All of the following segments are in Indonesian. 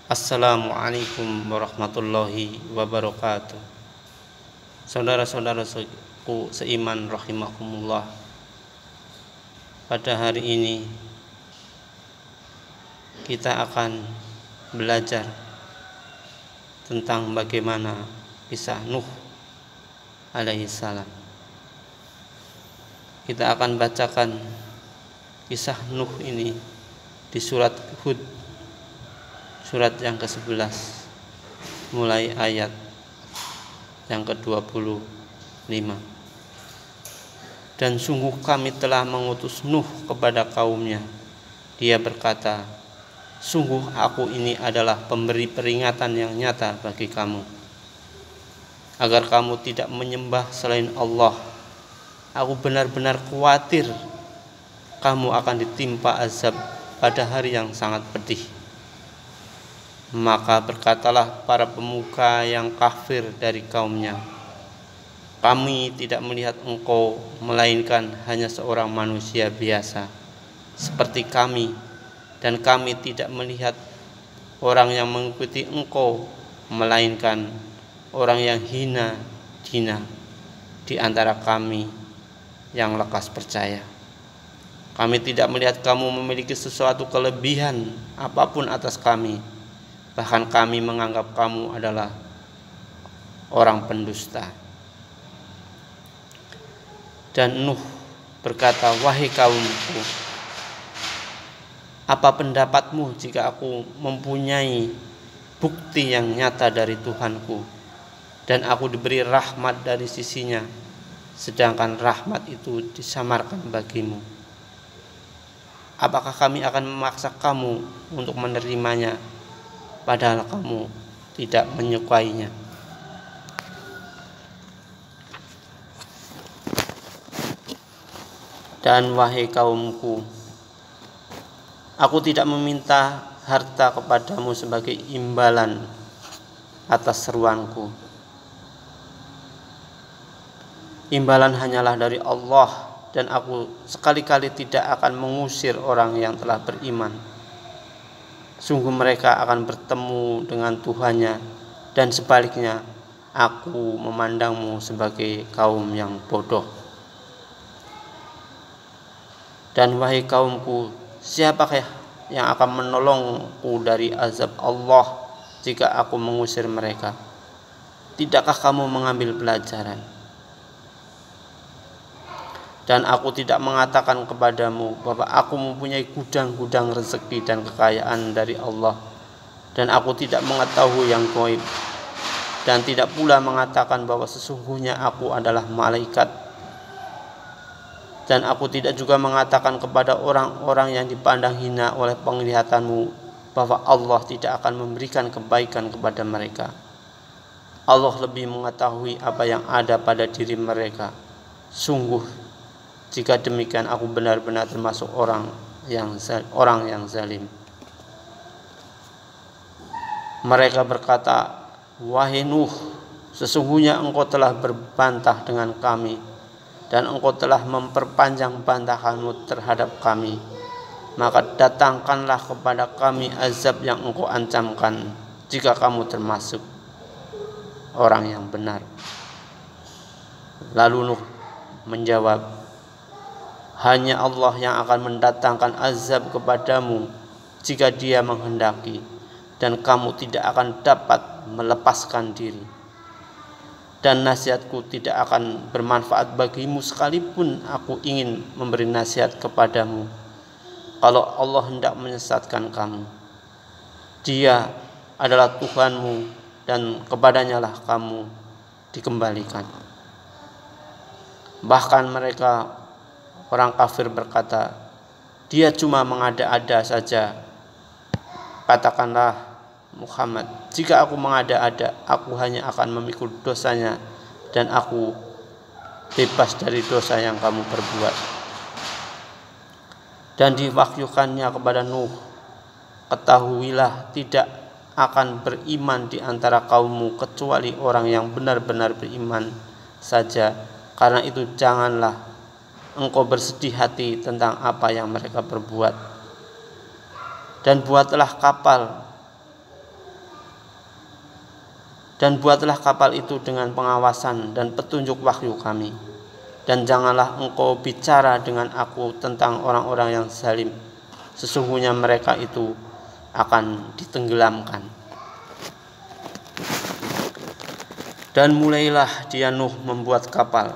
Assalamualaikum warahmatullahi wabarakatuh. Saudara-saudaraku seiman rahimakumullah. Pada hari ini kita akan belajar tentang bagaimana kisah Nuh alaihissalam. Kita akan bacakan kisah Nuh ini di surat Hud, surat yang ke-11, mulai ayat yang ke-25. Dan sungguh kami telah mengutus Nuh kepada kaumnya. Dia berkata, sungguh aku ini adalah pemberi peringatan yang nyata bagi kamu, agar kamu tidak menyembah selain Allah. Aku benar-benar khawatir kamu akan ditimpa azab pada hari yang sangat pedih. Maka berkatalah para pemuka yang kafir dari kaumnya, kami tidak melihat engkau melainkan hanya seorang manusia biasa seperti kami, dan kami tidak melihat orang yang mengikuti engkau melainkan orang yang hina dina di antara kami yang lekas percaya. Kami tidak melihat kamu memiliki sesuatu kelebihan apapun atas kami. Bahkan kami menganggap kamu adalah orang pendusta. Dan Nuh berkata, wahai kaumku, apa pendapatmu jika aku mempunyai bukti yang nyata dari Tuhanku, dan aku diberi rahmat dari sisinya, sedangkan rahmat itu disamarkan bagimu? Apakah kami akan memaksa kamu untuk menerimanya, padahal kamu tidak menyukainya? Dan wahai kaumku, aku tidak meminta harta kepadamu sebagai imbalan atas seruanku. Imbalan hanyalah dari Allah, dan aku sekali-kali tidak akan mengusir orang yang telah beriman. Sungguh mereka akan bertemu dengan Tuhannya, dan sebaliknya aku memandangmu sebagai kaum yang bodoh. Dan wahai kaumku, siapakah yang akan menolongku dari azab Allah jika aku mengusir mereka? Tidakkah kamu mengambil pelajaran? Dan aku tidak mengatakan kepadamu bahwa aku mempunyai gudang-gudang rezeki dan kekayaan dari Allah, dan aku tidak mengetahui yang gaib, dan tidak pula mengatakan bahwa sesungguhnya aku adalah malaikat. Dan aku tidak juga mengatakan kepada orang-orang yang dipandang hina oleh penglihatanmu bahwa Allah tidak akan memberikan kebaikan kepada mereka. Allah lebih mengetahui apa yang ada pada diri mereka. Sungguh jika demikian aku benar-benar termasuk orang yang zalim. Mereka berkata, wahai Nuh, sesungguhnya engkau telah berbantah dengan kami, dan engkau telah memperpanjang bantahanmu terhadap kami. Maka datangkanlah kepada kami azab yang engkau ancamkan, jika kamu termasuk orang yang benar. Lalu Nuh menjawab, hanya Allah yang akan mendatangkan azab kepadamu jika Dia menghendaki, dan kamu tidak akan dapat melepaskan diri. Dan nasihatku tidak akan bermanfaat bagimu sekalipun aku ingin memberi nasihat kepadamu, kalau Allah hendak menyesatkan kamu. Dia adalah Tuhanmu, dan kepadanya lah kamu dikembalikan. Bahkan mereka orang kafir berkata, dia cuma mengada-ada saja. Katakanlah Muhammad, jika aku mengada-ada, aku hanya akan memikul dosanya, dan aku bebas dari dosa yang kamu perbuat. Dan diwahyukannya kepada Nuh, ketahuilah tidak akan beriman di antara kaummu kecuali orang yang benar-benar beriman saja. Karena itu janganlah engkau bersedih hati tentang apa yang mereka perbuat. Dan buatlah kapal Dan buatlah kapal itu dengan pengawasan dan petunjuk wahyu kami. Dan janganlah engkau bicara dengan aku tentang orang-orang yang zalim. Sesungguhnya mereka itu akan ditenggelamkan. Dan mulailah dia Nuh membuat kapal.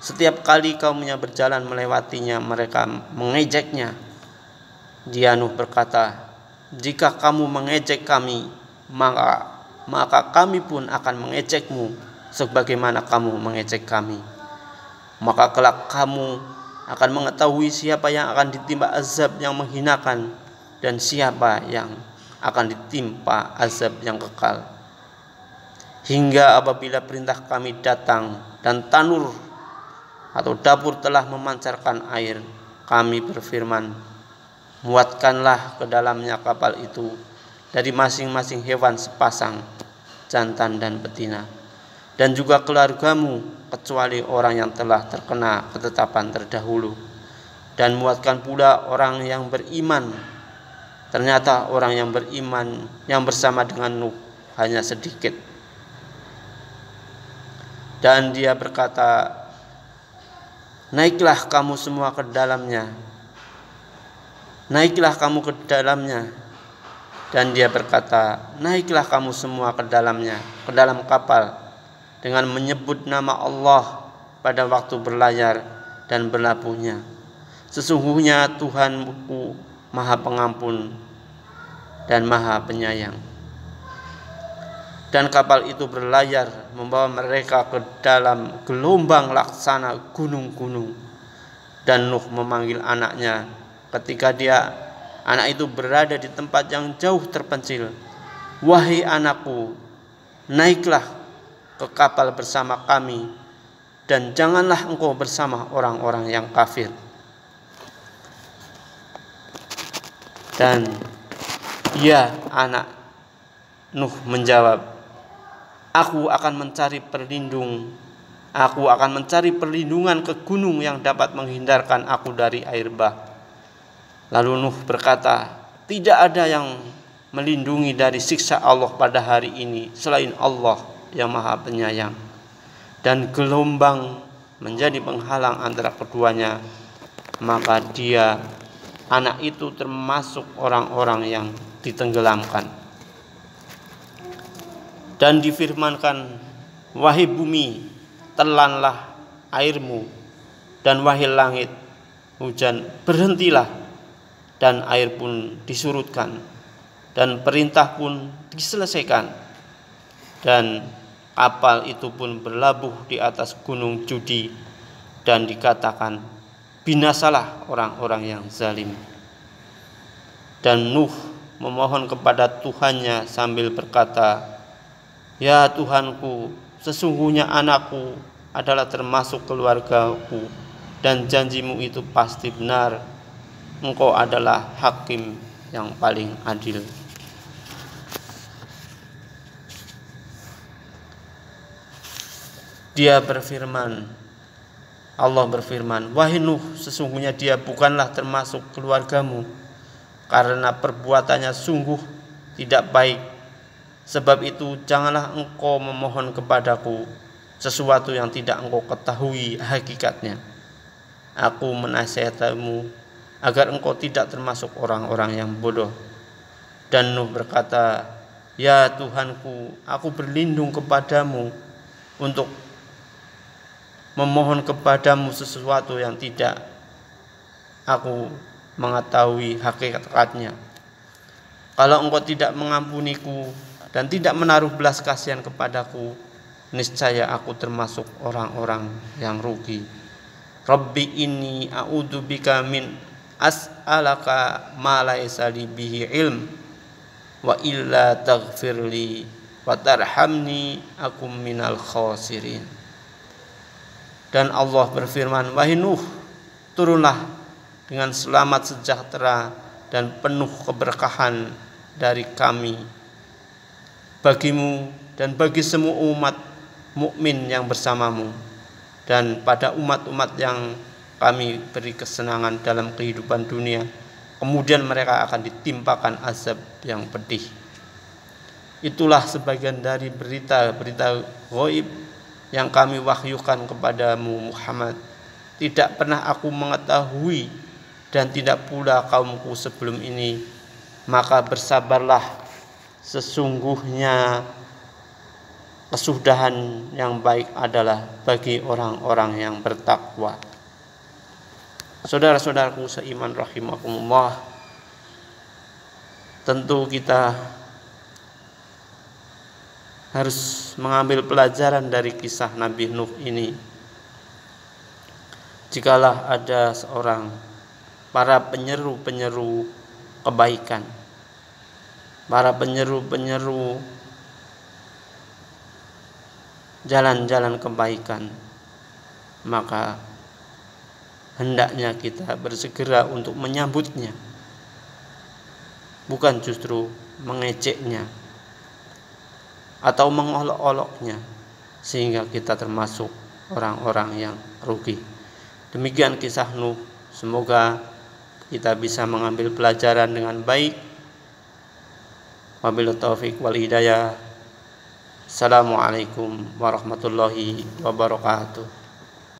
Setiap kali kaumnya berjalan melewatinya, mereka mengejeknya. Dia Nuh berkata, jika kamu mengejek kami, maka kami pun akan mengejekmu sebagaimana kamu mengejek kami. Maka kelak kamu akan mengetahui siapa yang akan ditimpa azab yang menghinakan dan siapa yang akan ditimpa azab yang kekal. Hingga apabila perintah kami datang dan tanur atau dapur telah memancarkan air, kami berfirman, muatkanlah ke dalamnya kapal itu dari masing-masing hewan sepasang, jantan dan betina, dan juga keluargamu kecuali orang yang telah terkena ketetapan terdahulu. Dan muatkan pula orang yang beriman. Ternyata orang yang beriman yang bersama dengan Nuh hanya sedikit. Dan dia berkata, naiklah kamu semua ke dalamnya. Naiklah kamu ke dalamnya. Dan dia berkata, naiklah kamu semua ke dalamnya, ke dalam kapal, dengan menyebut nama Allah pada waktu berlayar dan berlabuhnya. Sesungguhnya Tuhanku Maha Pengampun dan Maha Penyayang. Dan kapal itu berlayar membawa mereka ke dalam gelombang laksana gunung-gunung. Dan Nuh memanggil anaknya ketika anak itu berada di tempat yang jauh terpencil. Wahai anakku, naiklah ke kapal bersama kami, dan janganlah engkau bersama orang-orang yang kafir. Dan anak Nuh menjawab, Aku akan mencari perlindungan ke gunung yang dapat menghindarkan aku dari air bah. Lalu Nuh berkata, tidak ada yang melindungi dari siksa Allah pada hari ini selain Allah yang Maha Penyayang. Dan gelombang menjadi penghalang antara keduanya, maka anak itu termasuk orang-orang yang ditenggelamkan. Dan difirmankan, wahai bumi, telanlah airmu, dan wahai langit, hujan berhentilah, dan air pun disurutkan, dan perintah pun diselesaikan. Dan kapal itu pun berlabuh di atas gunung Judi, dan dikatakan, binasalah orang-orang yang zalim. Dan Nuh memohon kepada Tuhannya sambil berkata, ya Tuhanku, sesungguhnya anakku adalah termasuk keluargaku, dan janjimu itu pasti benar. Engkau adalah hakim yang paling adil. Allah berfirman, wahai Nuh, sesungguhnya dia bukanlah termasuk keluargamu, karena perbuatannya sungguh tidak baik. Sebab itu janganlah engkau memohon kepadaku sesuatu yang tidak engkau ketahui hakikatnya. Aku menasihatimu agar engkau tidak termasuk orang-orang yang bodoh. Dan Nuh berkata, ya Tuhanku, aku berlindung kepadamu untuk memohon kepadamu sesuatu yang tidak aku mengetahui hakikatnya. Kalau engkau tidak mengampuniku dan tidak menaruh belas kasihan kepadaku, niscaya aku termasuk orang-orang yang rugi. Rabbi inni a'udzubika min as'alaka ma laysa li bihi ilm wa illa taghfirli wa tarhamni akum minal khasirin. Dan Allah berfirman, wahai Nuh, turunlah dengan selamat sejahtera dan penuh keberkahan dari kami bagimu dan bagi semua umat mukmin yang bersamamu, dan pada umat-umat yang kami beri kesenangan dalam kehidupan dunia, kemudian mereka akan ditimpakan azab yang pedih. Itulah sebagian dari berita-berita ghaib yang kami wahyukan kepadamu Muhammad. Tidak pernah aku mengetahui dan tidak pula kaumku sebelum ini. Maka bersabarlah, sesungguhnya kesudahan yang baik adalah bagi orang-orang yang bertakwa. Saudara-saudaraku seiman rahimakumullah, tentu kita harus mengambil pelajaran dari kisah Nabi Nuh ini. Jikalau ada seorang para penyeru-penyeru kebaikan, para penyeru-penyeru jalan-jalan kebaikan, maka hendaknya kita bersegera untuk menyambutnya, bukan justru mengejeknya atau mengolok-oloknya, sehingga kita termasuk orang-orang yang rugi. Demikian kisah Nuh. Semoga kita bisa mengambil pelajaran dengan baik. Wabillahi taufiq wal hidayah. Assalamualaikum warahmatullahi wabarakatuh.